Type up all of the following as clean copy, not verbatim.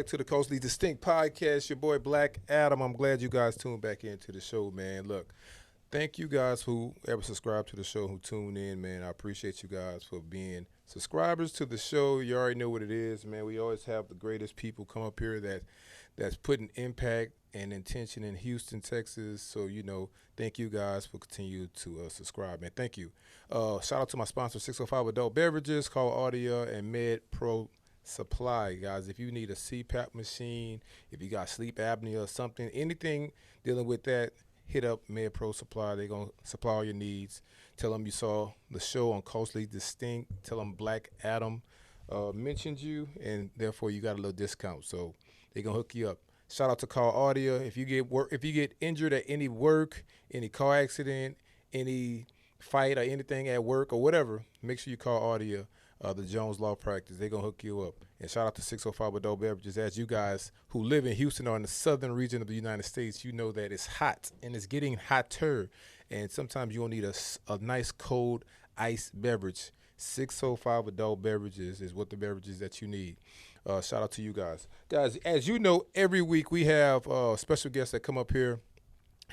to the Coastly Distinct Podcast. Your boy Black Adam. I'm glad you guys tuned back into the show, man. Look, thank you guys who ever subscribe to the show, who tune in, man. I appreciate you guys for being subscribers to the show. You already know what it is, man. We always have the greatest people come up here that's putting impact and intention in Houston, Texas. So, thank you guys for continuing to subscribe, man. Thank you. Shout out to my sponsor, 605 Adult Beverages, Call Audio, and Med Pro Supply, guys. If you need a CPAP machine, if you got sleep apnea or something, anything dealing with that, hit up Med Pro Supply. They're going to supply all your needs. Tell them you saw the show on Coastly Distinct. Tell them Black Adam mentioned you, and therefore you got a little discount. So they're going to hook you up. Shout out to Call Audio. If you get injured at any work, any car accident, any fight or anything at work or whatever, make sure you call Audio. The Jones Law Practice. They're going to hook you up. And shout out to 605 Adult Beverages. As you guys who live in Houston or in the southern region of the United States, you know that it's hot and it's getting hotter. And sometimes you'll need a nice cold ice beverage. 605 Adult Beverages is what the beverages that you need. Shout out to you guys. Guys, as you know, every week we have special guests that come up here.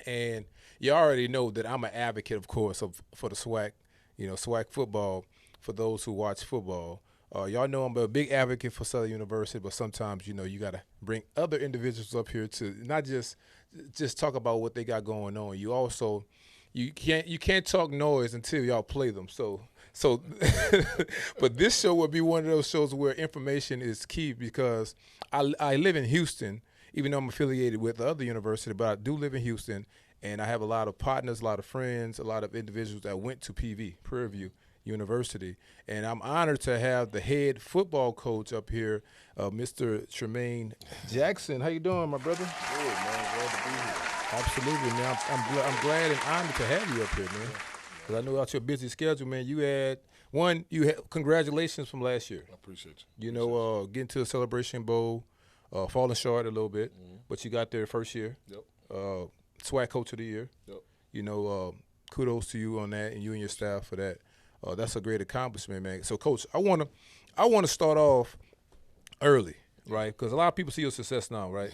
And you already know that I'm an advocate, of course, for the SWAC, SWAC football. For those who watch football, y'all know I'm a big advocate for Southern University, but sometimes, you got to bring other individuals up here to not just talk about what they got going on. You also, you can't talk noise until y'all play them. So, but this show will be one of those shows where information is key because I live in Houston, even though I'm affiliated with the other university, but I do live in Houston, and I have a lot of partners, a lot of friends, a lot of individuals that went to Prairie View University, and I'm honored to have the head football coach up here, Mr. Tremaine Jackson. How you doing, my brother? Good, man. Glad to be here. Absolutely, man. I'm glad and honored to have you up here, man. Because I know out your busy schedule, man. You had congratulations from last year. I appreciate you. Getting to the Celebration Bowl, falling short a little bit, but you got there first year. Yep. SWAC Coach of the Year. Yep. Kudos to you on that, and you and your staff for that. That's a great accomplishment, man. So, Coach, I want to start off early, right? Because a lot of people see your success now, right?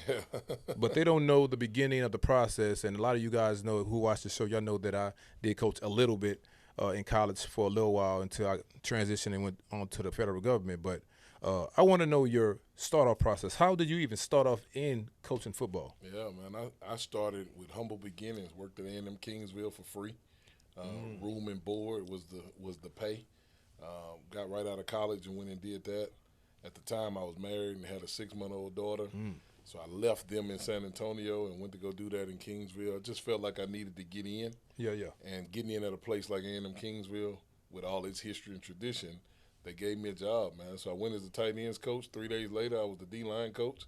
But they don't know the beginning of the process. And a lot of you guys know who watch the show. Y'all know that I did coach a little bit in college for a little while until I transitioned and went on to the federal government. But I want to know your start-off process. How did you even start off in coaching football? Yeah, man. I started with humble beginnings. Worked at A&M Kingsville for free. Room and board was the pay. Got right out of college and went and did that. At the time, I was married and had a 6-month-old daughter. So I left them in San Antonio and went to go do that in Kingsville. I just felt like I needed to get in. Yeah. And getting in at a place like A&M Kingsville with all its history and tradition, they gave me a job, man. So I went as a tight ends coach. 3 days later, I was the D-line coach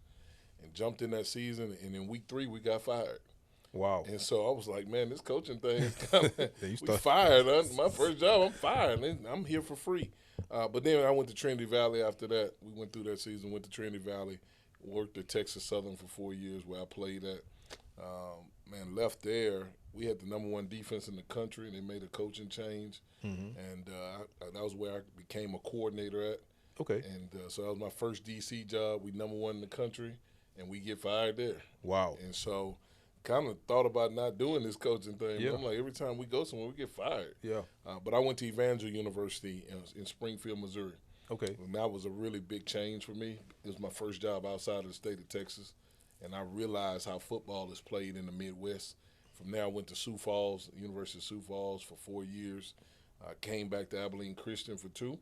and jumped in that season. And in week 3, we got fired. Wow. And so I was like, man, this coaching thing is kind of we fired. My first job, I'm fired. I'm here for free. But then I went to Trinity Valley after that. We went through that season, went to Trinity Valley, worked at Texas Southern for 4 years where I played at. Left there. We had the #1 defense in the country, and they made a coaching change. And that was where I became a coordinator at. Okay. And so that was my first DC job. We #1 in the country, and we get fired there. Wow. And so kind of thought about not doing this coaching thing. Yeah. But I'm like, every time we go somewhere, we get fired. Yeah. But I went to Evangel University in Springfield, Missouri. Okay. And that was a really big change for me. It was my first job outside of the state of Texas. And I realized how football is played in the Midwest. From there, I went to Sioux Falls, University of Sioux Falls for 4 years. Came back to Abilene Christian for 2.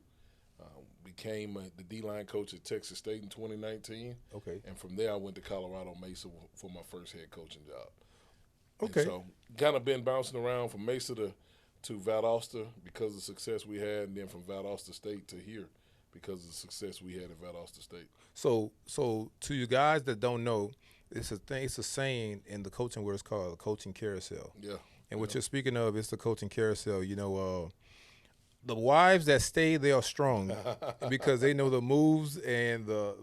Became the D-line coach at Texas State in 2019. Okay. And from there, I went to Colorado Mesa for my first head coaching job. Okay. And so kind of been bouncing around from Mesa to Valdosta because of the success we had, and then from Valdosta State to here because of the success we had at Valdosta State. So to you guys that don't know, it's a saying in the coaching where it's called a coaching carousel. Yeah. And what you're speaking of is the coaching carousel. The wives that stay, they are strong because they know the moves and the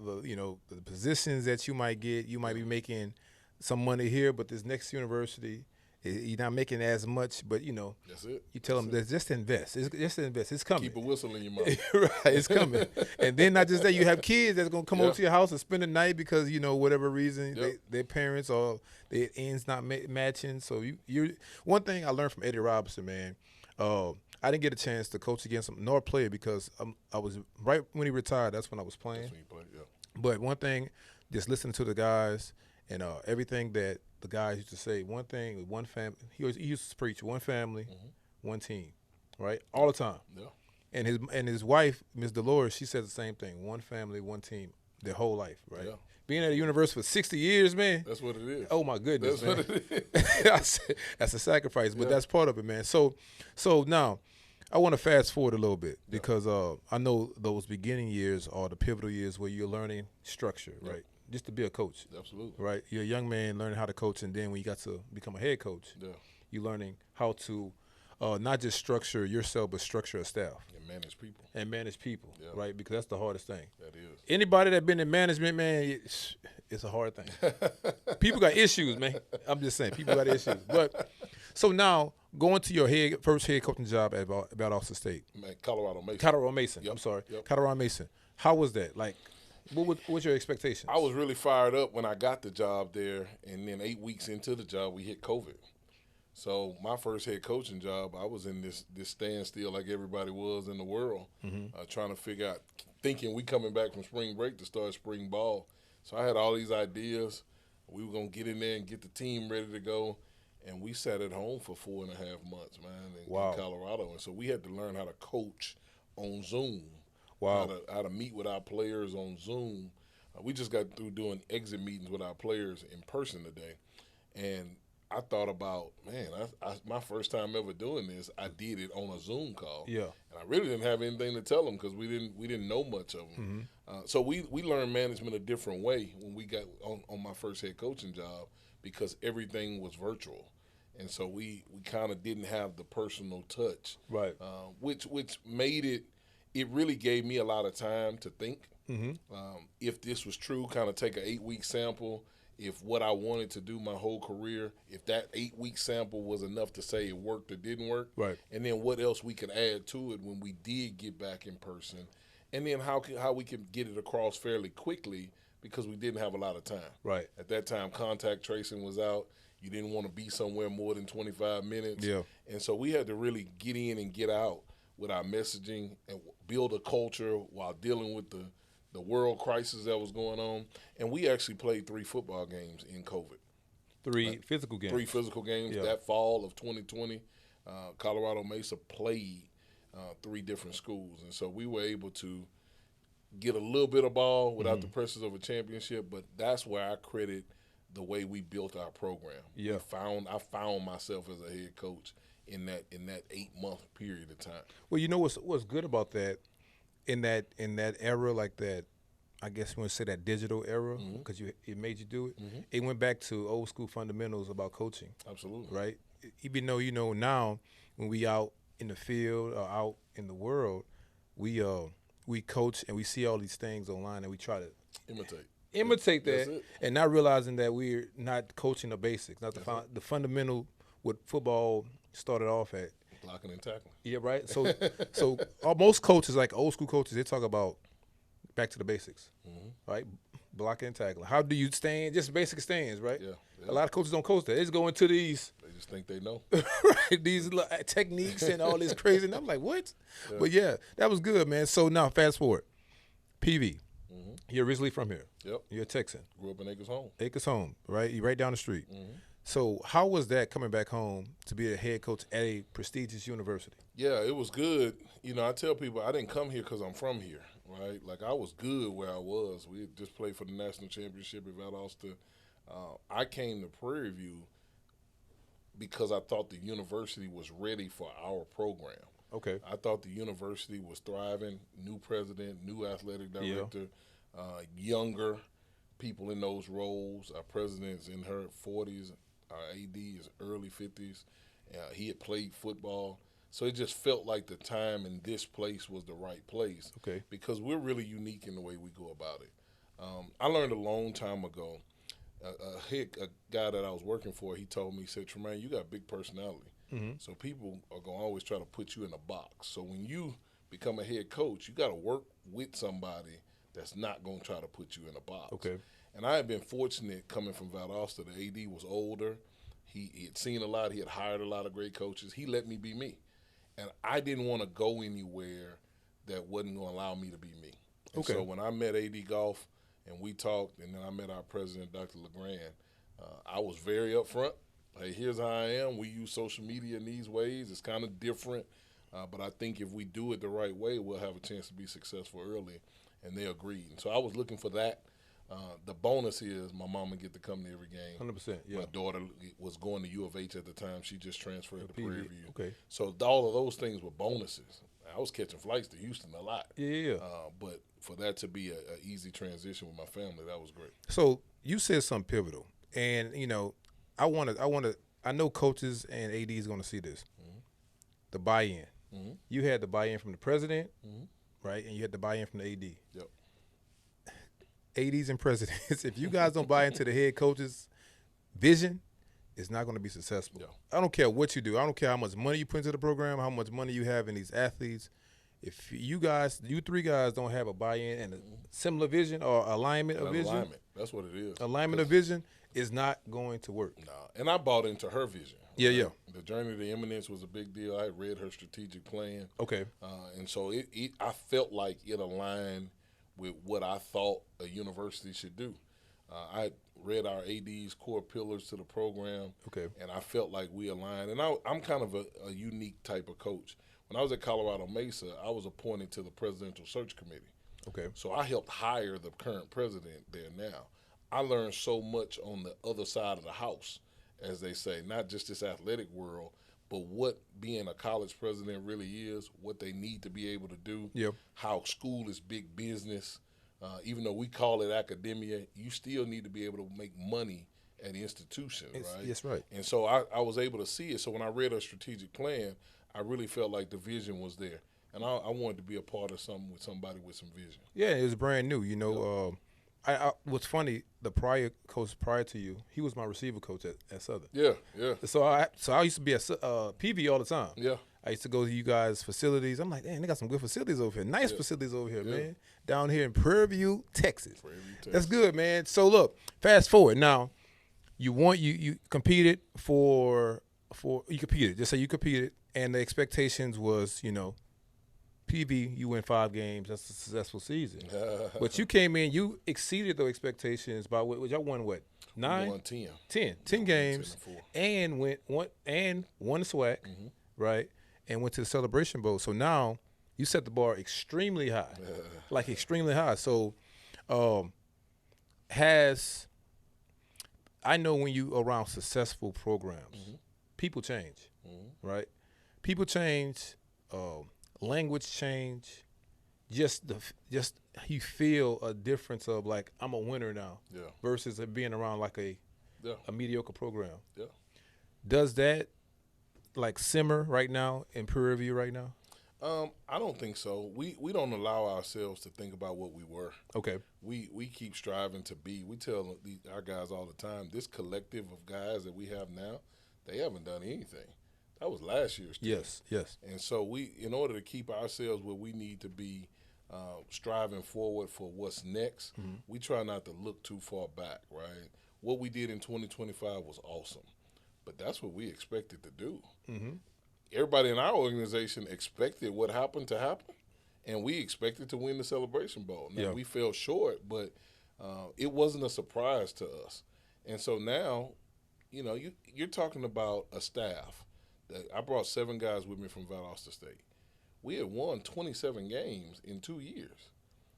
positions that you might get. You might be making some money here, but this next university You're not making as much, but that's it. You tell them that just invest. It's just invest. It's coming. Keep a whistle in your mouth. Right, it's coming. And then not just that, you have kids that's gonna come over to your house and spend the night because whatever reason their parents or their ends not matching. So you one thing I learned from Eddie Robinson, man. I didn't get a chance to coach against him nor play because I was right when he retired. That's when I was playing. That's when you played, yeah. But one thing, just listening to the guys and everything that the guys used to say, one thing, one family. He used to preach one family, one team, right? All the time. Yeah. And his wife, Ms. Dolores, she said the same thing: one family, one team, their whole life, right? Yeah. Being at a university for 60 years, man. That's what it is. Oh my goodness, that's man. What it is. That's a sacrifice, but that's part of it, man. So now, I want to fast forward a little bit because I know those beginning years are the pivotal years where you're learning structure, right? Just to be a coach. Absolutely. Right? You're a young man learning how to coach, and then when you got to become a head coach, you're learning how to not just structure yourself, but structure a staff. And manage people. Right? Because that's the hardest thing. That is. Anybody that been in management, man, it's a hard thing. People got issues, man. I'm just saying, people got issues. But so now, going to your first head coaching job at Valdosta State. Colorado Mason. Colorado Mason. Yep. I'm sorry. Yep. Colorado Mason. How was that? Like, what was your expectations? I was really fired up when I got the job there, and then 8 weeks into the job, we hit COVID. So my first head coaching job, I was in this standstill like everybody was in the world, trying to figure out, thinking we coming back from spring break to start spring ball. So I had all these ideas. We were going to get in there and get the team ready to go. And we sat at home for 4.5 months, man, in Colorado. And so we had to learn how to coach on Zoom. Wow. How to meet with our players on Zoom. We just got through doing exit meetings with our players in person today. And I thought about, man, my first time ever doing this, I did it on a Zoom call. Yeah. And I really didn't have anything to tell them because we didn't know much of them. So we learned management a different way when we got on my first head coaching job because everything was virtual. And so we kind of didn't have the personal touch. Right. Which made it really gave me a lot of time to think. If this was true, kind of take an 8-week sample. If what I wanted to do my whole career, if that 8-week sample was enough to say it worked or didn't work, right? And then what else we could add to it when we did get back in person, and then how we could get it across fairly quickly because we didn't have a lot of time. Right. At that time, contact tracing was out. You didn't want to be somewhere more than 25 minutes. Yeah. And so we had to really get in and get out with our messaging and build a culture while dealing with the world crisis that was going on. And we actually played 3 football games in COVID. 3 physical games? 3 physical games. Yeah. That fall of 2020, Colorado Mesa played 3 different schools. And so we were able to get a little bit of ball without the pressures of a championship, but that's where I credit the way we built our program. Yeah. I found myself as a head coach in that 8-month period of time. Well, you know what's good about that, in that era like that, I guess you want to say that digital era, because it made you do it. It went back to old school fundamentals about coaching. Absolutely. Right? Even though, now when we out in the field or out in the world, we coach and we see all these things online and we try to imitate that, and not realizing that we're not coaching the basics, not the fundamental what football started off at. Blocking and tackling. Yeah, right. So most coaches, like old school coaches, they talk about back to the basics, right? Blocking and tackling. How do you stand? Just basic stands, right? Yeah. A lot of coaches don't coach that. They just go into these. They just think they know. Right. These techniques and all this crazy. And I'm like, what? Yeah. But yeah, that was good, man. So now fast forward. PV. You're originally from here. Yep. You're a Texan. Grew up in Acres Home. Acres Home, right? You're right down the street. So how was that coming back home to be a head coach at a prestigious university? Yeah, it was good. I tell people I didn't come here because I'm from here, right? Like I was good where I was. We had just played for the national championship at Valdosta. I came to Prairie View because I thought the university was ready for our program. Okay. I thought the university was thriving, new president, new athletic director, younger people in those roles. Our president's in her 40s. Our AD is early 50s. He had played football. So it just felt like the time in this place was the right place. Okay. Because we're really unique in the way we go about it. I learned a long time ago a guy that I was working for, he told me, he said, Tremaine, you got big personality. So people are going to always try to put you in a box. So when you become a head coach, you got to work with somebody that's not going to try to put you in a box. Okay. And I had been fortunate coming from Valdosta. The AD was older. He had seen a lot. He had hired a lot of great coaches. He let me be me. And I didn't want to go anywhere that wasn't going to allow me to be me. And so when I met AD Golf and we talked, and then I met our president, Dr. LeGrand, I was very upfront. Hey, here's how I am. We use social media in these ways. It's kind of different. But I think if we do it the right way, we'll have a chance to be successful early. And they agreed. And so I was looking for that. The bonus is my mama get to come to every game. 100%. Yeah. My daughter was going to U of H at the time. She just transferred to Prairie View. Okay. So all of those things were bonuses. I was catching flights to Houston a lot. Yeah. But for that to be an easy transition with my family, that was great. So you said something pivotal, and I know coaches and ADs going to see this. The buy-in. You had the buy-in from the president, right? And you had the buy-in from the AD. Yep. ADs and presidents, if you guys don't buy into the head coach's vision, it's not going to be successful. Yeah. I don't care what you do. I don't care how much money you put into the program, how much money you have in these athletes. If you three guys don't have a buy-in and a similar vision or alignment of vision. Alignment. That's what it is. Alignment of vision is not going to work. Nah. And I bought into her vision. Yeah, yeah. The journey to eminence was a big deal. I had read her strategic plan. Okay. And so I felt like it aligned with what I thought a university should do. I read our AD's core pillars to the program. Okay. And I felt like we aligned. And I'm kind of a unique type of coach. When I was at Colorado Mesa, I was appointed to the presidential search committee. Okay. So I helped hire the current president there now. I learned so much on the other side of the house, as they say, not just this athletic world, but what being a college president really is, what they need to be able to do, how school is big business. Even though we call it academia, you still need to be able to make money at the institution, right? That's right. And so I was able to see it. So when I read a strategic plan, I really felt like the vision was there. And I wanted to be a part of something with somebody with some vision. Yeah, it was brand new. You know, what's funny, the coach prior to you, he was my receiver coach at Southern. Yeah, yeah. So I used to be at PV all the time. Yeah. I used to go to you guys' facilities. I'm like, damn, they got some good facilities over here. Nice facilities over here, man. Down here in Prairie View, Texas. That's good, man. So look, fast forward. Now, you competed just say you competed, and the expectations was, PV, you win 5 games. That's a successful season. But you came in, you exceeded those expectations by y'all won what? 9? We won 10 games, and won the SWAC, right? And went to the Celebration Bowl. So now you set the bar extremely high, like extremely high. So I know when you around successful programs, people change, right? People change. Language change, just you feel a difference of like I'm a winner now, versus it being around like a mediocre program. Yeah. Does that like simmer right now in Prairie View right now? I don't think so. We don't allow ourselves to think about what we were. Okay. We keep striving to be. We tell our guys all the time, this collective of guys that we have now, they haven't done anything. That was last year's team. Yes. And so in order to keep ourselves where we need to be, striving forward for what's next, we try not to look too far back, right? What we did in 2025 was awesome, but that's what we expected to do. Everybody in our organization expected what happened to happen, and we expected to win the Celebration Bowl. Now, we fell short, but it wasn't a surprise to us. And so now, you're talking about a staff. I brought 7 guys with me from Valdosta State. We had won 27 games in 2 years.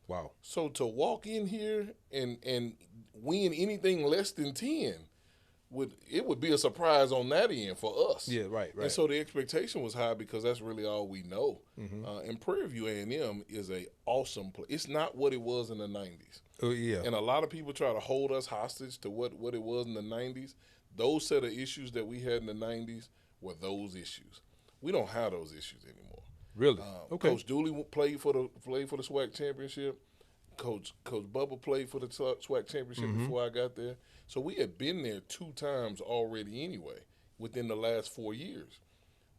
Wow. So to walk in here and win anything less than 10, would be a surprise on that end for us. Yeah, right. And so the expectation was high because that's really all we know. And Prairie View A&M is a awesome place. It's not what it was in the 90s. Oh, yeah. And a lot of people try to hold us hostage to what it was in the 90s. Those set of issues that we had in the 90s were those issues. We don't have those issues anymore. Really? Okay. Coach Dooley played for the SWAC championship. Coach Bubba played for the SWAC championship before I got there. So we had been there 2 times already anyway within the last 4 years.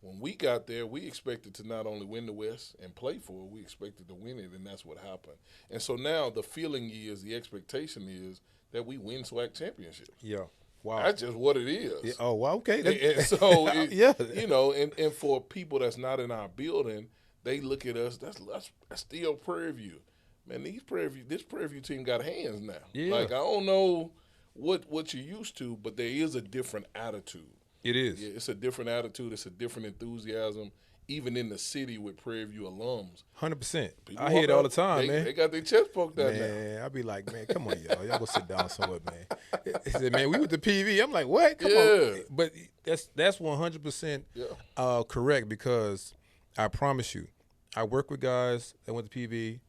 When we got there, we expected to not only win the West and play for it, we expected to win it, and that's what happened. And so now the feeling is, the expectation is that we win SWAC championships. Yeah. Wow. That's just what it is. Yeah. Oh, well, okay. And so, yeah. You know, and for people that's not in our building, they look at us, that's still Prairie View. Man, this Prairie View team got hands now. Yeah. Like, I don't know what you're used to, but there is a different attitude. It is. Yeah, it's a different attitude. It's a different enthusiasm, even in the city with Prairie View alums. 100%. I hear it all the time, man. They got their chest poked out now. Man, I be like, man, come on, y'all. Y'all go sit down somewhere, man. He said, man, we with the PV. I'm like, what? Come on. But that's 100% correct, because I promise you, I work with guys that went to PV.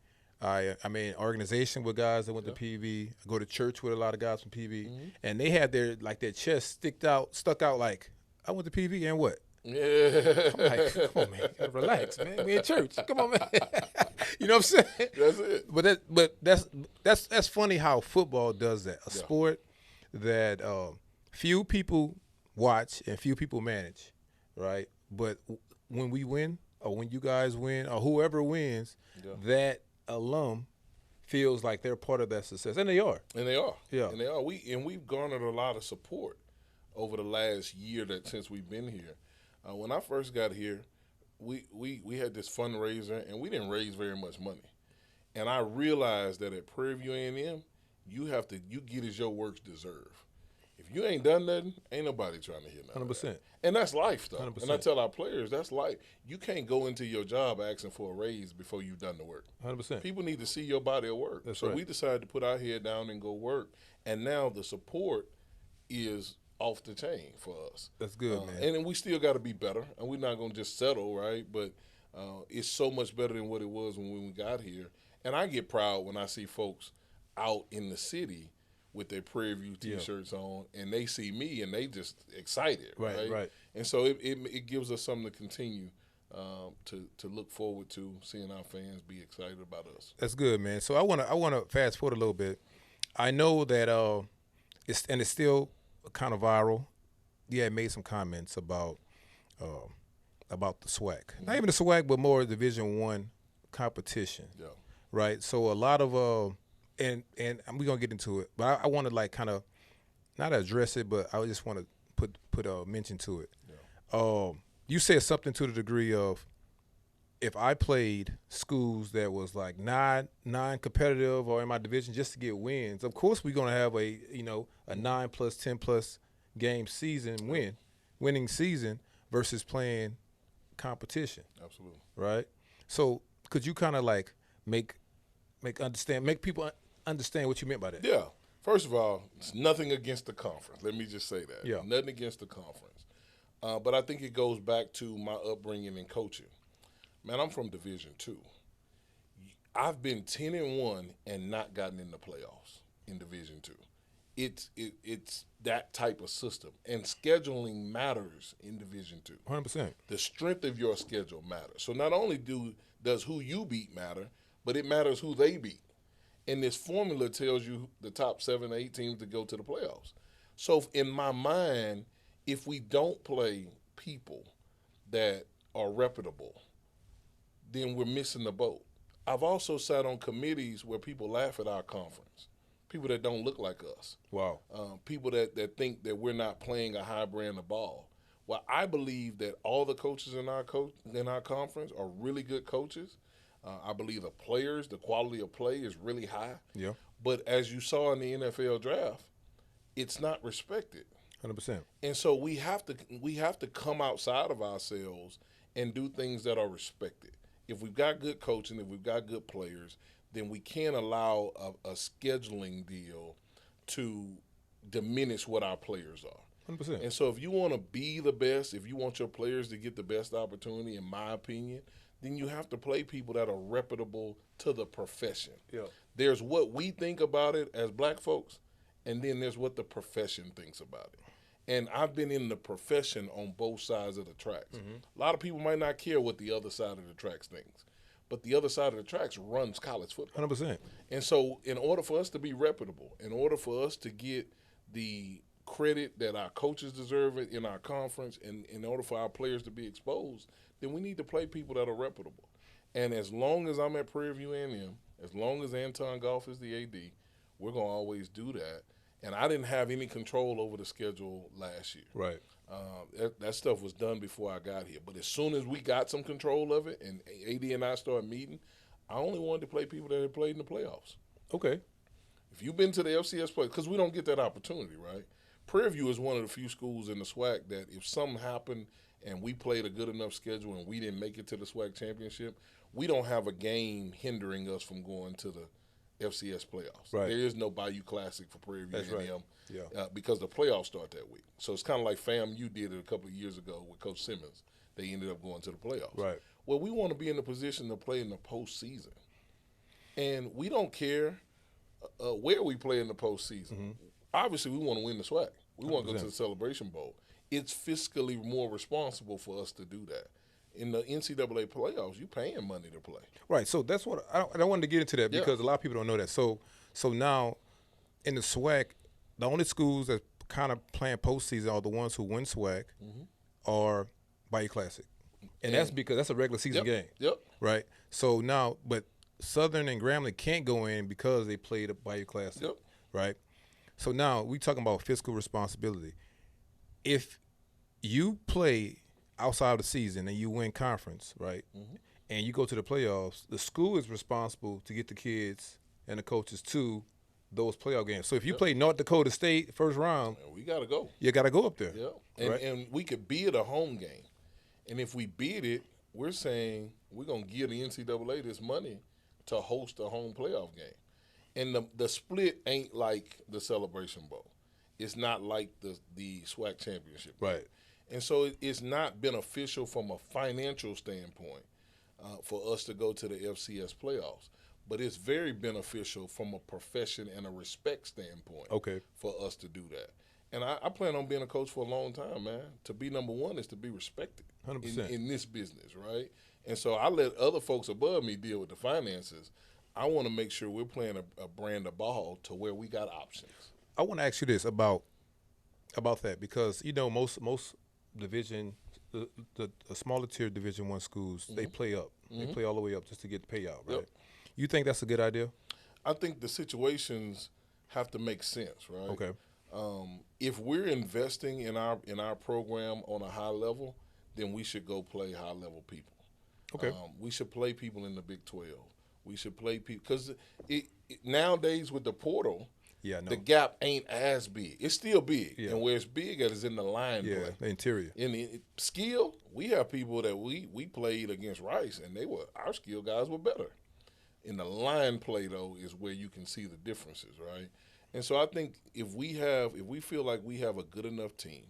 I mean, organization with guys that went to PV. I go to church with a lot of guys from PV, and they had their chest stuck out like, I went to PV and what? Yeah. I'm like, come on, man, relax, man. We in church. Come on, man. You know what I'm saying? That's it. But that's funny how football does that. A sport that few people watch and few people manage, right? But when we win, or when you guys win, or whoever wins, that alum feels like they're part of that success, and they are. And they are. Yeah. And they are. We've garnered a lot of support over the last year since we've been here. When I first got here, we had this fundraiser, and we didn't raise very much money. And I realized that at Prairie View A&M, you get as your works deserve. If you ain't done nothing, ain't nobody trying to hear nothing. 100%. And that's life, though. 100%. And I tell our players, that's life. You can't go into your job asking for a raise before you've done the work. 100%. People need to see your body of work. That's so right. we decided to put our head down and go work. And now the support is off the chain for us. That's good, man. And then we still got to be better. And we're not going to just settle, right? But it's so much better than what it was when we got here. And I get proud when I see folks out in the city with their Prairie View T-shirts on, and they see me, and they just excited, right? And so it gives us something to continue to look forward to, seeing our fans be excited about us. That's good, man. So I wanna fast forward a little bit. I know that it's still kind of viral. Yeah, it made some comments about the SWAC, not even the SWAC, but more Division I competition. Yeah. Right. So a lot of and we're gonna get into it, but I want to like kind of not address it, but I just want to put a mention to it. Yeah. You said something to the degree of, if I played schools that was like non-competitive or in my division just to get wins, of course we're gonna have a 9+, 10+ game season winning season versus playing competition. Absolutely. Right. So could you kind of like make people understand what you meant by that? Yeah. First of all, it's nothing against the conference. Let me just say that. Yeah. Nothing against the conference. But I think it goes back to my upbringing in coaching. Man, I'm from Division II. I've been 10-1 and not gotten in the playoffs in Division II. It's that type of system. And scheduling matters in Division II. 100%. The strength of your schedule matters. So not only does who you beat matter, but it matters who they beat. And this formula tells you the top 7 or 8 teams to go to the playoffs. So in my mind, if we don't play people that are reputable, then we're missing the boat. I've also sat on committees where people laugh at our conference, people that don't look like us. Wow. People that think that we're not playing a high brand of ball. Well, I believe that all the coaches in our conference are really good coaches. I believe the quality of play is really high. Yeah. But as you saw in the NFL draft, it's not respected. 100%. And so we have to come outside of ourselves and do things that are respected. If we've got good coaching, if we've got good players, then we can't allow a scheduling deal to diminish what our players are. 100%. And so if you want to be the best, if you want your players to get the best opportunity, in my opinion, then you have to play people that are reputable to the profession. Yeah. There's what we think about it as black folks, and then there's what the profession thinks about it. And I've been in the profession on both sides of the tracks. Mm-hmm. A lot of people might not care what the other side of the tracks thinks, but the other side of the tracks runs college football. 100%. And so in order for us to be reputable, in order for us to get the credit that our coaches deserve it in our conference, and in order for our players to be exposed, then we need to play people that are reputable. And as long as I'm at Prairie View A&M, as long as Anton Goff is the AD, we're going to always do that. And I didn't have any control over the schedule last year. Right. That stuff was done before I got here. But as soon as we got some control of it and AD and I started meeting, I only wanted to play people that had played in the playoffs. Okay. If you've been to the FCS play, because we don't get that opportunity, right? Prairie View is one of the few schools in the SWAC that if something happened and we played a good enough schedule and we didn't make it to the SWAC championship, we don't have a game hindering us from going to the FCS playoffs. Right. There is no Bayou Classic for Prairie View That's right. A&M because the playoffs start that week. So it's kind of like FAMU did it a couple of years ago with Coach Simmons. They ended up going to the playoffs. Right. Well, we want to be in the position to play in the postseason. And we don't care where we play in the postseason. Mm-hmm. Obviously, we want to win the SWAC. We want to go 100%. to the Celebration Bowl. It's fiscally more responsible for us to do that. In the NCAA playoffs, you're paying money to play. Right. So that's what I wanted to get into that because a lot of people don't know that. So now in the SWAC, the only schools that kind of playing postseason are the ones who win SWAC or Bayou Classic. And that's because that's a regular season game. Yep. Right. So now, but Southern and Grambling can't go in because they played a Bayou Classic. Yep. Right. So now we talking about fiscal responsibility. If you play outside of the season and you win conference, right, and you go to the playoffs, the school is responsible to get the kids and the coaches to those playoff games. So if you play North Dakota State first round, we got to go. You got to go up there. Yeah. And we could bid a home game. And if we bid it, we're saying we're going to give the NCAA this money to host a home playoff game. And the split ain't like the Celebration Bowl. It's not like the SWAC championship. Right. And so it's not beneficial from a financial standpoint for us to go to the FCS playoffs. But it's very beneficial from a profession and a respect standpoint for us to do that. And I plan on being a coach for a long time, man. To be number one is to be respected 100%. in this business, right? And so I let other folks above me deal with the finances. I want to make sure we're playing a brand of ball to where we got options. I want to ask you this about that because, you know, most division, the smaller tier Division I schools, they play up. They play all the way up just to get the payout, right? Yep. You think that's a good idea? I think the situations have to make sense, right? Okay. If we're investing in our program on a high level, then we should go play high level people. Okay. We should play people in the Big 12. We should play people because nowadays with the portal, the gap ain't as big. It's still big, and where it's big at is in the line play. The interior. In the skill, we have people that we played against Rice, and our skill guys were better. In the line play, though, is where you can see the differences, right? And so I think if we feel like we have a good enough team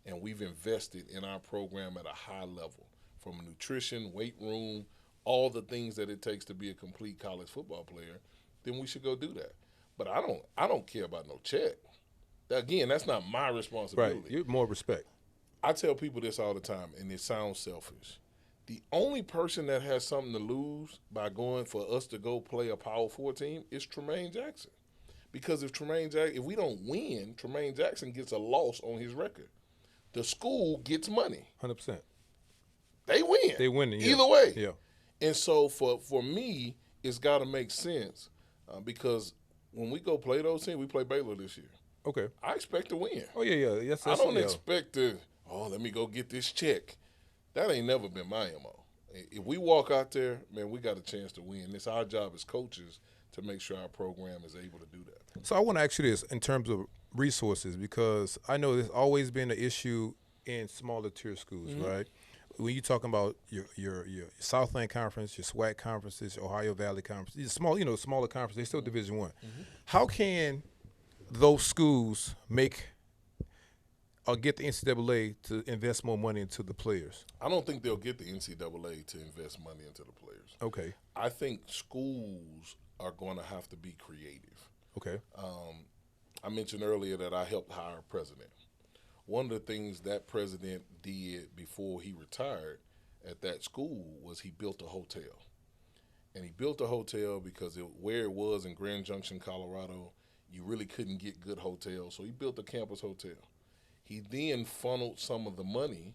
and we've invested in our program at a high level, from nutrition, weight room, all the things that it takes to be a complete college football player, then we should go do that. But I don't care about no check. Again, that's not my responsibility. Right. You're more respect. I tell people this all the time, and it sounds selfish. The only person that has something to lose by going for us to go play a Power 4 team is Tremaine Jackson. Because if we don't win, Tremaine Jackson gets a loss on his record. The school gets money. 100%. They win. They win. Either way. Yeah. And so for me, it's got to make sense because when we go play those teams, we play Baylor this year. Okay. I expect to win. Oh, yeah. Yes, I don't expect to, let me go get this check. That ain't never been my MO. If we walk out there, man, we got a chance to win. It's our job as coaches to make sure our program is able to do that. So I want to ask you this in terms of resources because I know there's always been an issue in smaller tier schools, right? When you're talking about your Southland Conference, your SWAC conferences, your Ohio Valley Conference, these smaller conferences, they're still Division I. How can those schools make or get the NCAA to invest more money into the players? I don't think they'll get the NCAA to invest money into the players. Okay. I think schools are going to have to be creative. Okay. I mentioned earlier that I helped hire a president. One of the things that president did before he retired at that school was he built a hotel. And he built a hotel because where it was in Grand Junction, Colorado, you really couldn't get good hotels. So he built a campus hotel. He then funneled some of the money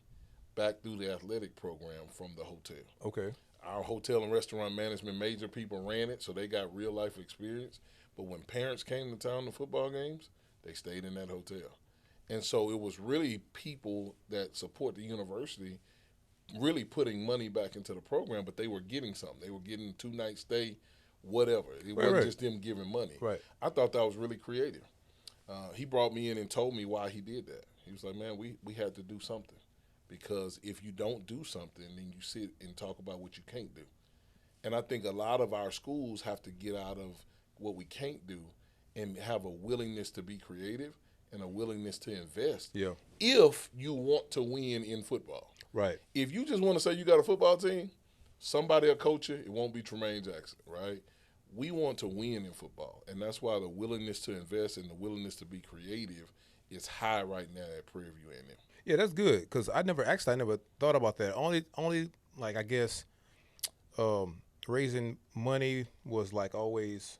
back through the athletic program from the hotel. Okay. Our hotel and restaurant management major people ran it, so they got real life experience. But when parents came to town to football games, they stayed in that hotel. And so it was really people that support the university really putting money back into the program, but they were getting something. They were getting a 2-night stay, whatever. It wasn't just them giving money. Right. I thought that was really creative. He brought me in and told me why he did that. He was like, man, we had to do something. Because if you don't do something, then you sit and talk about what you can't do. And I think a lot of our schools have to get out of what we can't do and have a willingness to be creative and a willingness to invest. Yeah. If you want to win in football. Right. If you just want to say you got a football team, somebody will coach you. It won't be Tremaine Jackson, right? We want to win in football, and that's why the willingness to invest and the willingness to be creative is high right now at Prairie View A&M. Yeah, that's good because I never thought about that. Only like I guess raising money was like always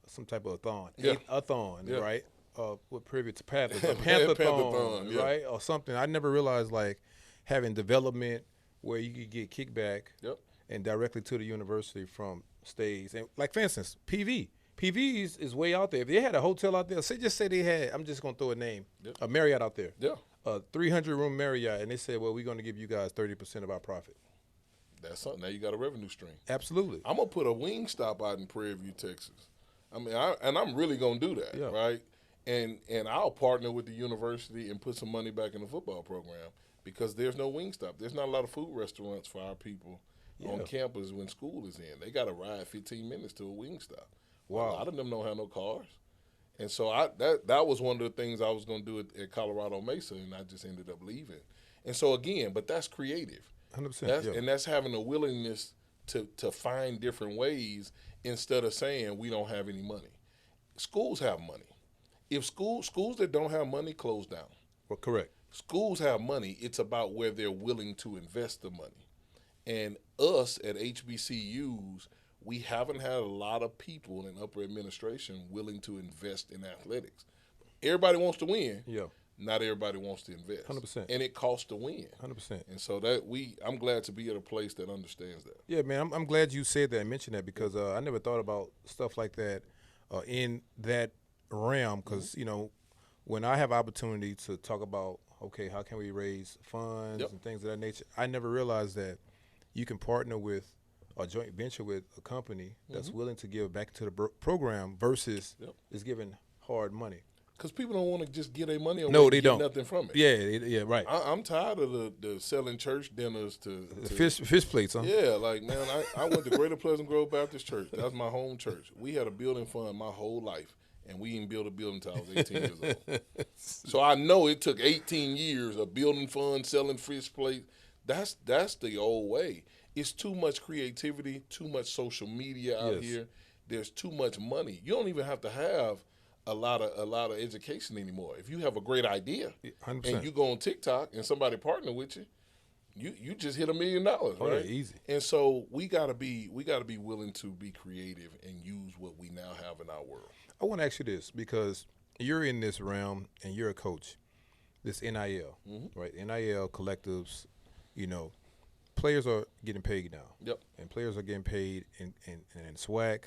some type of a thon, right? With Prairie View to Panthers, a Panther-thon, yeah. Right, or something. I never realized like having development where you could get kickback and directly to the university from stays. And like for instance, PV is way out there. If they had a hotel out there, say they had, I'm just gonna throw a name, a Marriott out there. Yeah. A 300-room Marriott, and they said, well, we're going to give you guys 30% of our profit. That's something. Now you got a revenue stream. Absolutely. I'm going to put a wing stop out in Prairie View, Texas. I mean, I'm really going to do that, right? And I'll partner with the university and put some money back in the football program because there's no wing stop. There's not a lot of food restaurants for our people on campus when school is in. They got to ride 15 minutes to a wing stop. Wow. A lot of them don't have no cars. And so that was one of the things I was going to do at Colorado Mesa, and I just ended up leaving. And so, again, but that's creative. 100%. And that's having a willingness to find different ways instead of saying we don't have any money. Schools have money. If schools that don't have money close down. Well, correct. Schools have money. It's about where they're willing to invest the money. And us at HBCUs, we haven't had a lot of people in upper administration willing to invest in athletics. Everybody wants to win. Yeah. Not everybody wants to invest. 100%. And it costs to win. 100%. And so I'm glad to be at a place that understands that. Yeah, man, I'm glad you said that and mentioned that because I never thought about stuff like that in that realm because, you know, when I have opportunity to talk about, okay, how can we raise funds and things of that nature, I never realized that you can partner with a joint venture with a company that's willing to give back to the program versus is giving hard money. Because people don't want to just get their money away no, and they get don't. nothing from it. Yeah, right. I'm tired of the selling church dinners to fish plates, huh? Yeah, like, man, I went to Greater Pleasant Grove Baptist Church. That was my home church. We had a building fund my whole life, and we didn't build a building until I was 18 years old. So I know it took 18 years of building fund, selling fish plates. That's the old way. It's too much creativity, too much social media out here. There's too much money. You don't even have to have a lot of education anymore. If you have a great idea 100%. and you go on TikTok and somebody partner with you, you just hit $1 million, right? Yeah, easy. And so we gotta be willing to be creative and use what we now have in our world. I want to ask you this because you're in this realm and you're a coach. This NIL, right? NIL collectives, you know. Players are getting paid now. Yep. And players are getting paid in SWAC.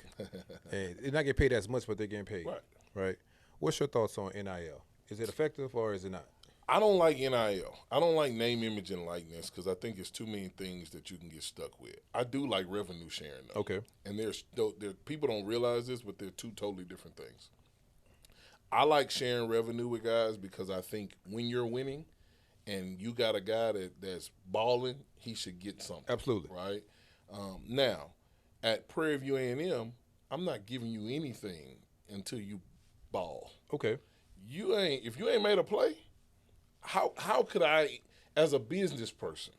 And they're not getting paid as much, but they're getting paid. Right. What's your thoughts on NIL? Is it effective or is it not? I don't like NIL. I don't like name, image, and likeness because I think it's too many things that you can get stuck with. I do like revenue sharing, though. Okay. And there people don't realize this, but they're two totally different things. I like sharing revenue with guys because I think when you're winning and you got a guy that's balling, he should get something. Absolutely. Right? Now, at Prairie View A&M, I'm not giving you anything until you ball. Okay. If you ain't made a play, how could I, as a business person,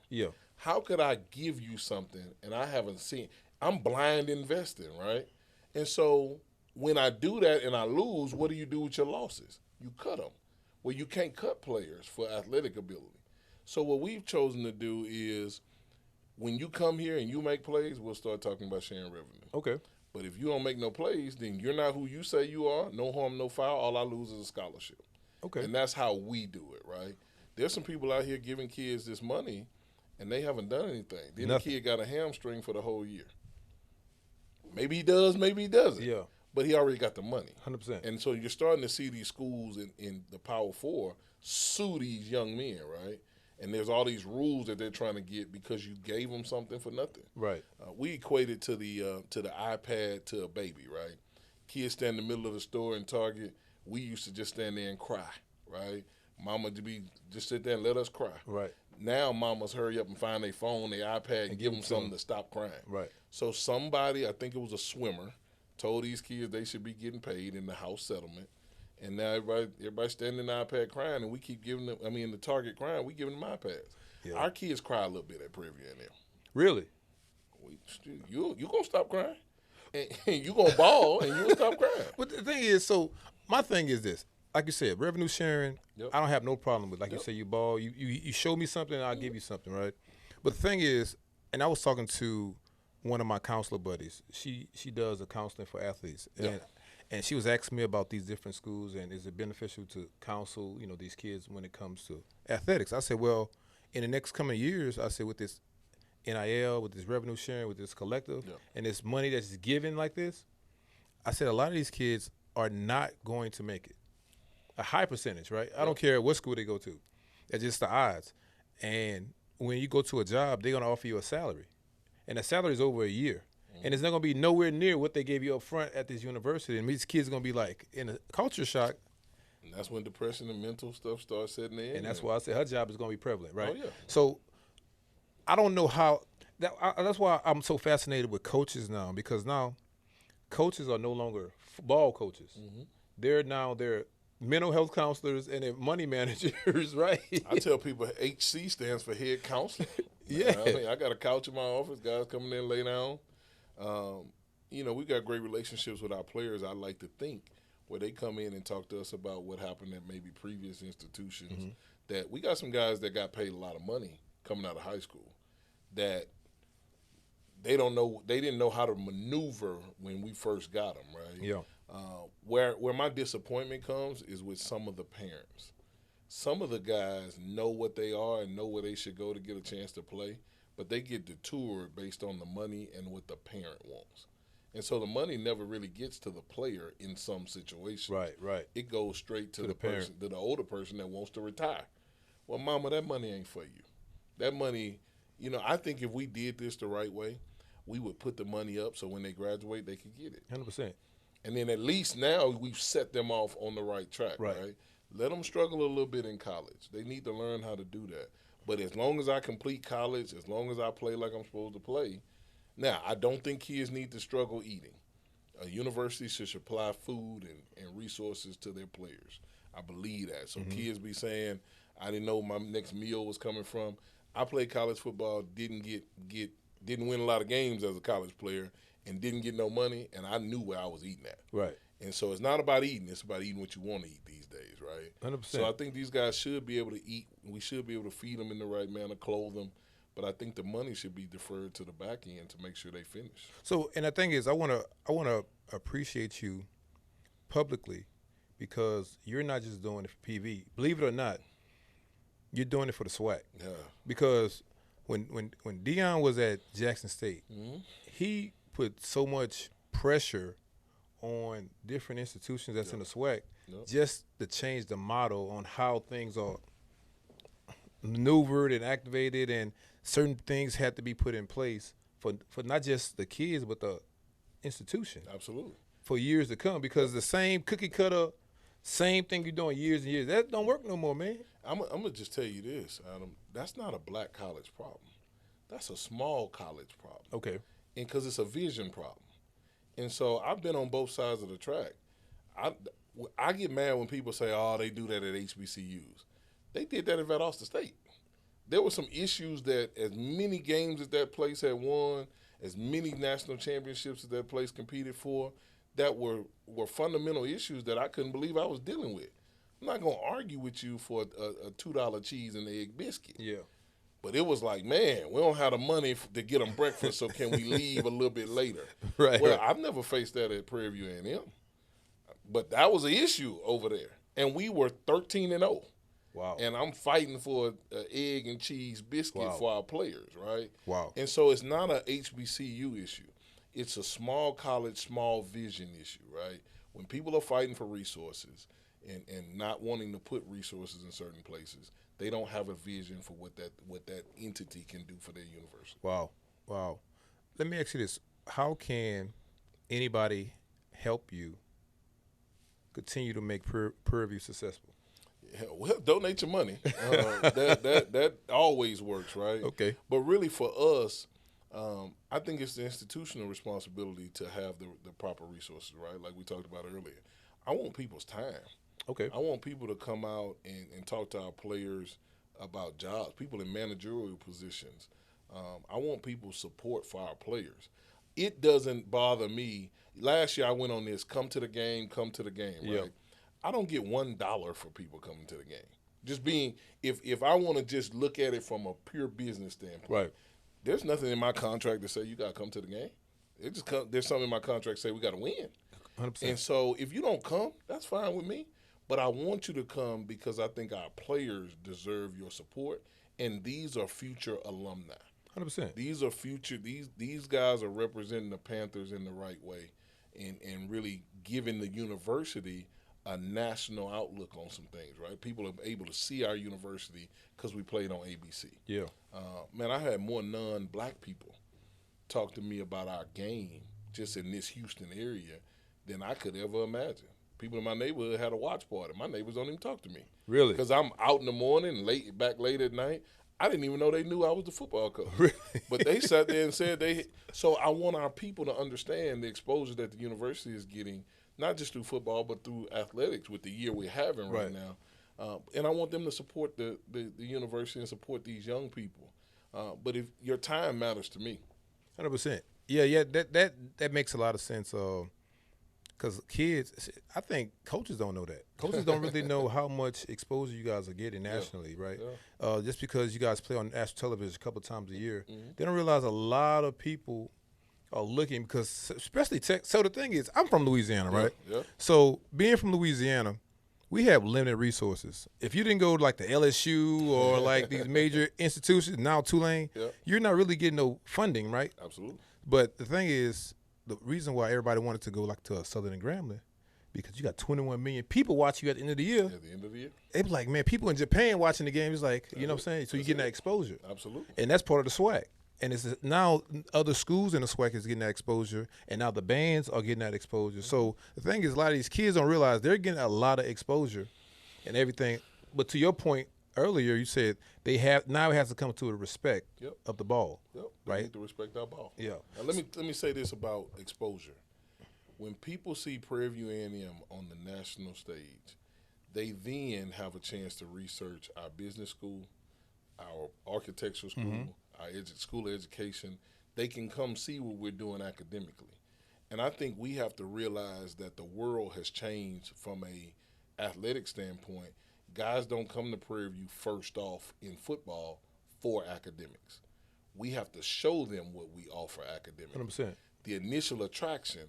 how could I give you something and I haven't seen? I'm blind investing, right? And so when I do that and I lose, what do you do with your losses? You cut them. Well, you can't cut players for athletic ability. So what we've chosen to do is when you come here and you make plays, we'll start talking about sharing revenue. Okay. But if you don't make no plays, then you're not who you say you are. No harm, no foul. All I lose is a scholarship. Okay. And that's how we do it, right? There's some people out here giving kids this money, and they haven't done anything. Then the kid got a hamstring for the whole year. Maybe he does, maybe he doesn't. Yeah. But he already got the money. 100%. And so you're starting to see these schools in the Power Four sue these young men, right? And there's all these rules that they're trying to get because you gave them something for nothing. Right. We equate it to the iPad to a baby, right? Kids stand in the middle of the store in Target. We used to just stand there and cry, right? Mama just sit there and let us cry. Right. Now mamas hurry up and find their phone, their iPad, and give them something to stop crying. Right. So somebody, I think it was a swimmer, told these kids they should be getting paid in the house settlement. And now everybody standing in the iPad crying, and we keep giving them, the Target crying, we giving them iPads. Yeah. Our kids cry a little bit at Prairie View and them. Really? You going to stop crying. And you going to bawl, and you going to stop crying. But the thing is, so my thing is this. Like you said, revenue sharing, I don't have no problem with. Like you say, you ball, you show me something, I'll give you something, right? But the thing is, and I was talking to one of my counselor buddies. She does a counseling for athletes. And she was asking me about these different schools and is it beneficial to counsel, these kids when it comes to athletics. I said, well, in the next coming years, I said with this NIL, with this revenue sharing, with this collective, and this money that's given like this, I said a lot of these kids are not going to make it. A high percentage, right? I don't care what school they go to. That's just the odds. And when you go to a job, they're going to offer you a salary. And the salary is over a year. And it's not going to be nowhere near what they gave you up front at this university. And these kids are going to be like in a culture shock. And that's when depression and mental stuff starts setting in. And that's why I said her job is going to be prevalent, right? Oh, yeah. So I don't know how that's why I'm so fascinated with coaches now, because now coaches are no longer ball coaches. Mm-hmm. They're mental health counselors and they're money managers, right? I tell people HC stands for head counselor. Yeah. I got a couch in my office. Guys coming in, lay down. We got great relationships with our players, I like to think, where they come in and talk to us about what happened at maybe previous institutions. Mm-hmm. That we got some guys that got paid a lot of money coming out of high school that they didn't know how to maneuver when we first got them, right? Yeah. Where my disappointment comes is with some of the parents. Some of the guys know what they are and know where they should go to get a chance to play, but they get detoured based on the money and what the parent wants. And so the money never really gets to the player in some situations. Right. It goes straight to the person, to the older person that wants to retire. Well, mama, that money ain't for you. That money, I think if we did this the right way, we would put the money up so when they graduate, they could get it. 100%. And then at least now we've set them off on the right track, right? Let them struggle a little bit in college. They need to learn how to do that. But as long as I complete college, as long as I play like I'm supposed to play, now I don't think kids need to struggle eating. A university should supply food and resources to their players. I believe that. So kids be saying, I didn't know where my next meal was coming from. I played college football, didn't win a lot of games as a college player, and didn't get no money, and I knew where I was eating at. Right. And so it's not about eating. It's about eating what you want to eat these days, right? 100%. So I think these guys should be able to eat. We should be able to feed them in the right manner, clothe them. But I think the money should be deferred to the back end to make sure they finish. So, and the thing is, I want to appreciate you publicly because you're not just doing it for PV. Believe it or not, you're doing it for the SWAC. Yeah. Because when Deion was at Jackson State, he put so much pressure on different institutions that's in the SWAC just to change the model on how things are maneuvered and activated, and certain things had to be put in place for not just the kids but the institution. Absolutely. For years to come, because the same cookie cutter, same thing you're doing years and years, that don't work no more, man. I'm going to just tell you this, Adam. That's not a black college problem. That's a small college problem. Okay. And because it's a vision problem. And so I've been on both sides of the track. I get mad when people say, oh, they do that at HBCUs. They did that at Valdosta State. There were some issues that as many games as that place had won, as many national championships as that place competed for, that were fundamental issues that I couldn't believe I was dealing with. I'm not going to argue with you for a $2 cheese and egg biscuit. Yeah. But it was like, man, we don't have the money to get them breakfast, so can we leave a little bit later? Right. Well, I've never faced that at Prairie View A&M. But that was an issue over there. And we were 13-0. Wow. And I'm fighting for an egg and cheese biscuit for our players, right? Wow. And so it's not a HBCU issue. It's a small college, small vision issue, right? When people are fighting for resources and not wanting to put resources in certain places, they don't have a vision for what that entity can do for their university. Wow. Let me ask you this. How can anybody help you continue to make Prairie View successful? Yeah, well, donate your money. That always works, right? Okay. But really for us, I think it's the institutional responsibility to have the proper resources, right? Like we talked about earlier. I want people's time. Okay. I want people to come out and talk to our players about jobs, people in managerial positions. I want people's support for our players. It doesn't bother me. Last year I went on this, come to the game, right? Yep. I don't get $1 for people coming to the game. Just being, if I want to just look at it from a pure business standpoint, Right. There's nothing in my contract to say you got to come to the game. There's something in my contract to say we got to win. 100%. And so if you don't come, that's fine with me. But I want you to come because I think our players deserve your support, and these are future alumni. 100%. These are future. These guys are representing the Panthers in the right way, and really giving the university a national outlook on some things. Right? People are able to see our university because we played on ABC. Yeah. Man, I had more non-black people talk to me about our game just in this Houston area than I could ever imagine. People in my neighborhood had a watch party. My neighbors don't even talk to me. Really? Because I'm out in the morning, back late at night. I didn't even know they knew I was the football coach. Really? But they sat there and said they. So I want our people to understand the exposure that the university is getting, not just through football, but through athletics with the year we're having right now. And I want them to support the university and support these young people. But if your time matters to me. 100%. Yeah, that makes a lot of sense. Because kids, I think coaches don't know that. Coaches don't really know how much exposure you guys are getting nationally, right? Yeah. Just because you guys play on national television a couple of times a year, they don't realize a lot of people are looking because, especially so the thing is, I'm from Louisiana, right? Yeah. So being from Louisiana, we have limited resources. If you didn't go to like the LSU or like these major institutions, now Tulane, you're not really getting no funding, right? Absolutely. But the thing is, the reason why everybody wanted to go like to a Southern and Grambling, because you got 21 million people watching you at the end of the year. At the end of the year. They be like, man, people in Japan watching the game is like, you know what I'm saying? So you're getting that exposure. Absolutely. And that's part of the SWAC. And it's now other schools in the SWAC is getting that exposure, and now the bands are getting that exposure. So the thing is, a lot of these kids don't realize they're getting a lot of exposure and everything. But to your point earlier, you said now it has to come to the respect of the ball. Yep. Right? They need to respect our ball. Yeah. Now let me say this about exposure. When people see Prairie View A&M on the national stage, they then have a chance to research our business school, our architectural school, our school of education. They can come see what we're doing academically. And I think we have to realize that the world has changed from a athletic standpoint. Guys don't come to Prairie View first off in football for academics. We have to show them what we offer academically. 100%. The initial attraction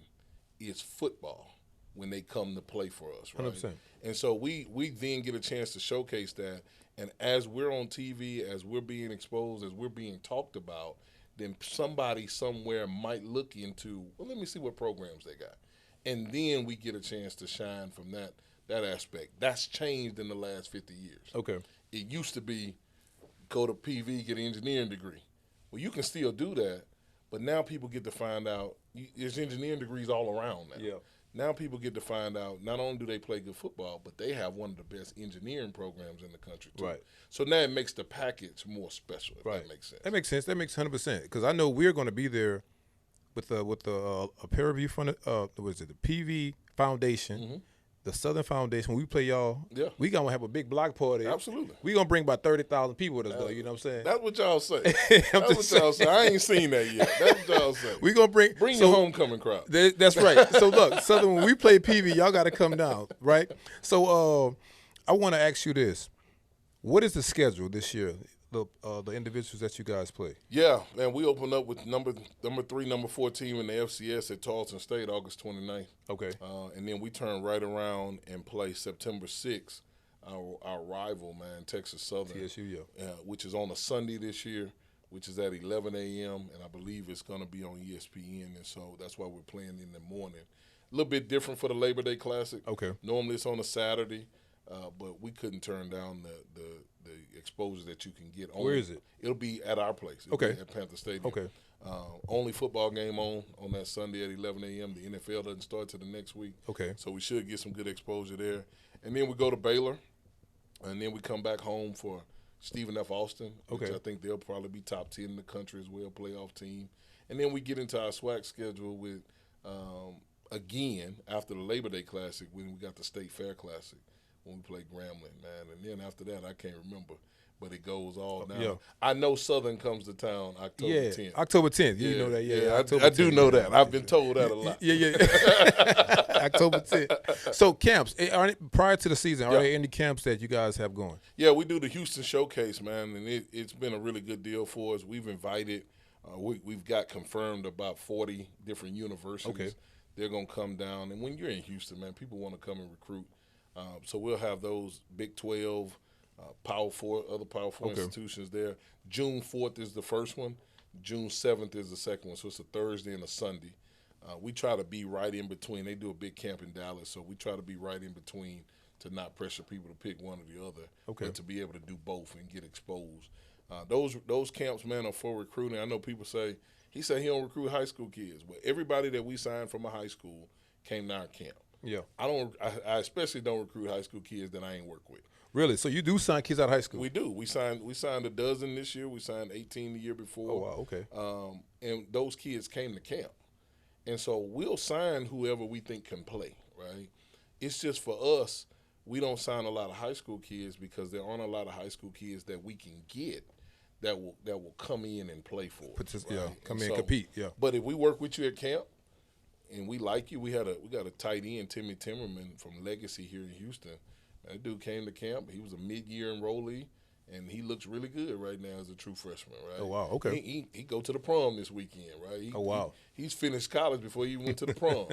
is football when they come to play for us, right? 100%. And so we then get a chance to showcase that. And as we're on TV, as we're being exposed, as we're being talked about, then somebody somewhere might look into, well, let me see what programs they got. And then we get a chance to shine from that aspect. That's changed in the last 50 years. Okay. It used to be go to PV, get an engineering degree. Well, you can still do that, but now people get to find out there's engineering degrees all around now. Yeah. Now people get to find out not only do they play good football, but they have one of the best engineering programs in the country too. Right. So now it makes the package more special, if that makes sense. That makes sense. That makes 100%. Because I know we're going to be there with the Prairie View the PV Foundation, the Southern Foundation. When we play y'all, we going to have a big block party. Absolutely. We going to bring about 30,000 people with us, though. You know what I'm saying? That's what y'all say. That's what y'all say. I ain't seen that yet. That's what y'all say. We going to bring your homecoming crowd. That's right. So, look, Southern, when we play PV, y'all got to come down, right? So I want to ask you this. What is the schedule this year? the individuals that you guys play? Yeah, man, we opened up with number 3, number 4 team in the FCS at Tarleton State, August 29th. Okay. And then we turn right around and play September 6th, our rival, man, Texas Southern. TSU, yeah. Which is on a Sunday this year, which is at 11 a.m., and I believe it's going to be on ESPN, and so that's why we're playing in the morning. A little bit different for the Labor Day Classic. Okay. Normally it's on a Saturday, but we couldn't turn down the exposure that you can get. Where is it? It'll be at our place. It'll Okay. be at Panther Stadium. Okay. Only football game on that Sunday at 11 a.m. The NFL doesn't start till the next week. Okay. So we should get some good exposure there. And then we go to Baylor, and then we come back home for Stephen F. Austin, which Okay. I think they'll probably be top 10 in the country as well, playoff team. And then we get into our SWAC schedule with, again, after the Labor Day Classic, when we got the State Fair Classic, when we play Grambling, man. And then after that, I can't remember. But it goes all down. Yeah. I know Southern comes to town October 10th. October 10th. You know that, I do know that. I've been told that a lot. Yeah. October 10th. So camps, prior to the season, are there any camps that you guys have going? Yeah, we do the Houston Showcase, man, and it's been a really good deal for us. We've invited, we've got confirmed about 40 different universities. Okay. They're going to come down. And when you're in Houston, man, people want to come and recruit. So we'll have those Big 12, Power 4, other Power 4 institutions there. June 4th is the first one. June 7th is the second one. So it's a Thursday and a Sunday. We try to be right in between. They do a big camp in Dallas, so we try to be right in between to not pressure people to pick one or the other, but to be able to do both and get exposed. Those camps, man, are for recruiting. I know people say, he said he don't recruit high school kids. But everybody that we signed from a high school came to our camp. Yeah. I especially don't recruit high school kids that I ain't work with. Really? So you do sign kids out of high school? We do. We signed a dozen this year. We signed 18 the year before. Oh, wow, okay. And those kids came to camp. And so we'll sign whoever we think can play, right? It's just for us, we don't sign a lot of high school kids because there aren't a lot of high school kids that we can get that will come in and play for us. Yeah, right? come in and compete, yeah. But if we work with you at camp and we like you, we got a tight end, Timmy Timmerman from Legacy here in Houston. That dude came to camp. He was a mid-year enrollee, and he looks really good right now as a true freshman, right? Oh, wow, okay. He go to the prom this weekend, right? He's finished college before he even went to the prom.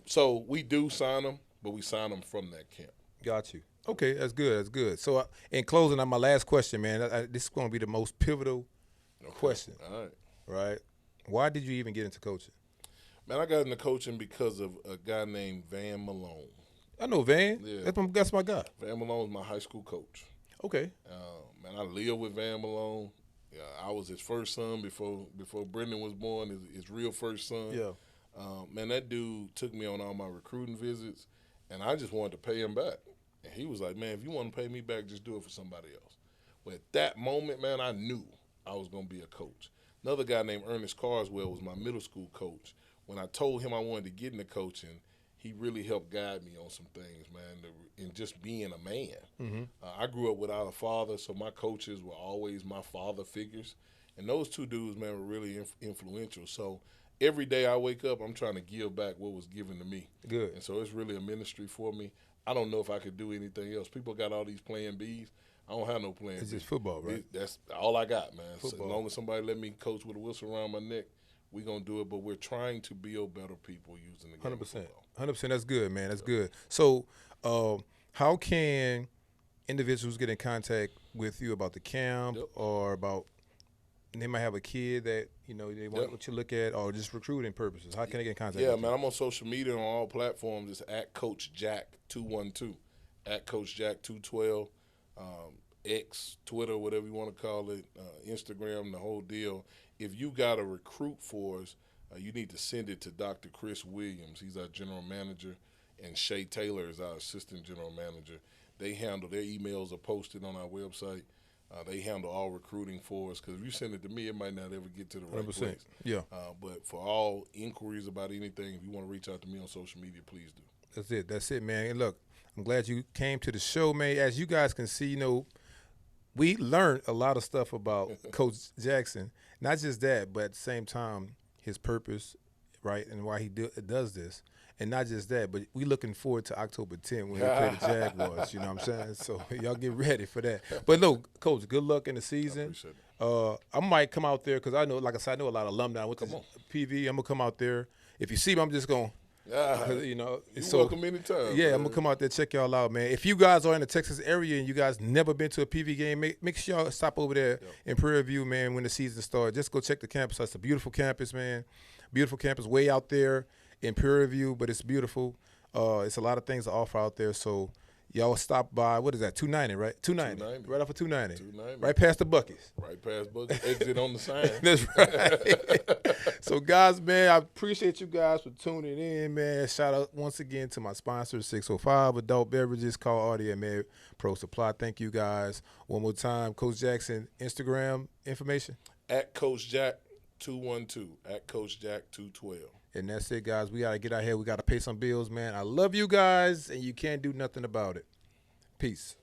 So we do sign him, but we sign him from that camp. Got you. Okay, that's good. That's good. So in closing, on my last question, man, this is going to be the most pivotal question. All right. Right? Why did you even get into coaching? Man, I got into coaching because of a guy named Van Malone. I know Van. Yeah. That's my guy. Van Malone is my high school coach. Okay. Man, I lived with Van Malone. Yeah, I was his first son before Brendan was born, his real first son. Yeah. Man, that dude took me on all my recruiting visits, and I just wanted to pay him back. And he was like, man, if you want to pay me back, just do it for somebody else. Well, at that moment, man, I knew I was going to be a coach. Another guy named Ernest Carswell was my middle school coach. When I told him I wanted to get into coaching, he really helped guide me on some things, man, in just being a man. Mm-hmm. I grew up without a father, so my coaches were always my father figures. And those two dudes, man, were really influential. So every day I wake up, I'm trying to give back what was given to me. Good. And so it's really a ministry for me. I don't know if I could do anything else. People got all these plan Bs. I don't have no plan It's B. just football, right? That's all I got, man. So as Football. long as somebody let me coach with a whistle around my neck, we're going to do it. But we're trying to build better people using the game 100%. of football. 100%. That's good, man. That's good. So how can individuals get in contact with you about the camp or about they might have a kid that, they want what you look at or just recruiting purposes? How can they get in contact with you? Man, I'm on social media on all platforms. It's at Coach Jack 212, at Coach Jack 212, X, Twitter, whatever you want to call it, Instagram, the whole deal. If you got a recruit for us, you need to send it to Dr. Chris Williams. He's our general manager, and Shay Taylor is our assistant general manager. They handle their emails are posted on our website. They handle all recruiting for us because if you send it to me, it might not ever get to the right 100%. place. Yeah. But for all inquiries about anything, if you want to reach out to me on social media, please do. That's it, man. And look, I'm glad you came to the show, man. As you guys can see, we learned a lot of stuff about Coach Jackson. Not just that, but at the same time, his purpose, right, and why he does this. And not just that, but we looking forward to October 10th when we play the Jaguars. You know what I'm saying? So y'all get ready for that. But no, Coach, good luck in the season. I might come out there because I know, like I said, I know a lot of alumni. With the PV, I'm gonna come out there. If you see me, I'm just gonna. You know, you're welcome anytime. Yeah, man. I'm gonna come out there, check y'all out, man. If you guys are in the Texas area and you guys never been to a PV game, make sure y'all stop over there in Prairie View, man. When the season starts, just go check the campus. It's a beautiful campus, man. Beautiful campus, way out there in Prairie View, but it's beautiful. It's a lot of things to offer out there. So y'all stop by. What is that? 290, right? 290. Right off of 290. 290. Right past the Buc-ee's. Right past Buc-ee's. Exit on the sign. That's right. So, guys, man, I appreciate you guys for tuning in, man. Shout out once again to my sponsor, 605 Adult Beverages. Call Audi at Med Pro Supply. Thank you, guys. One more time, Coach Jackson, Instagram information? At Coach Jack 212. At Coach Jack 212. And that's it, guys. We got to get out here. We got to pay some bills, man. I love you guys, and you can't do nothing about it. Peace.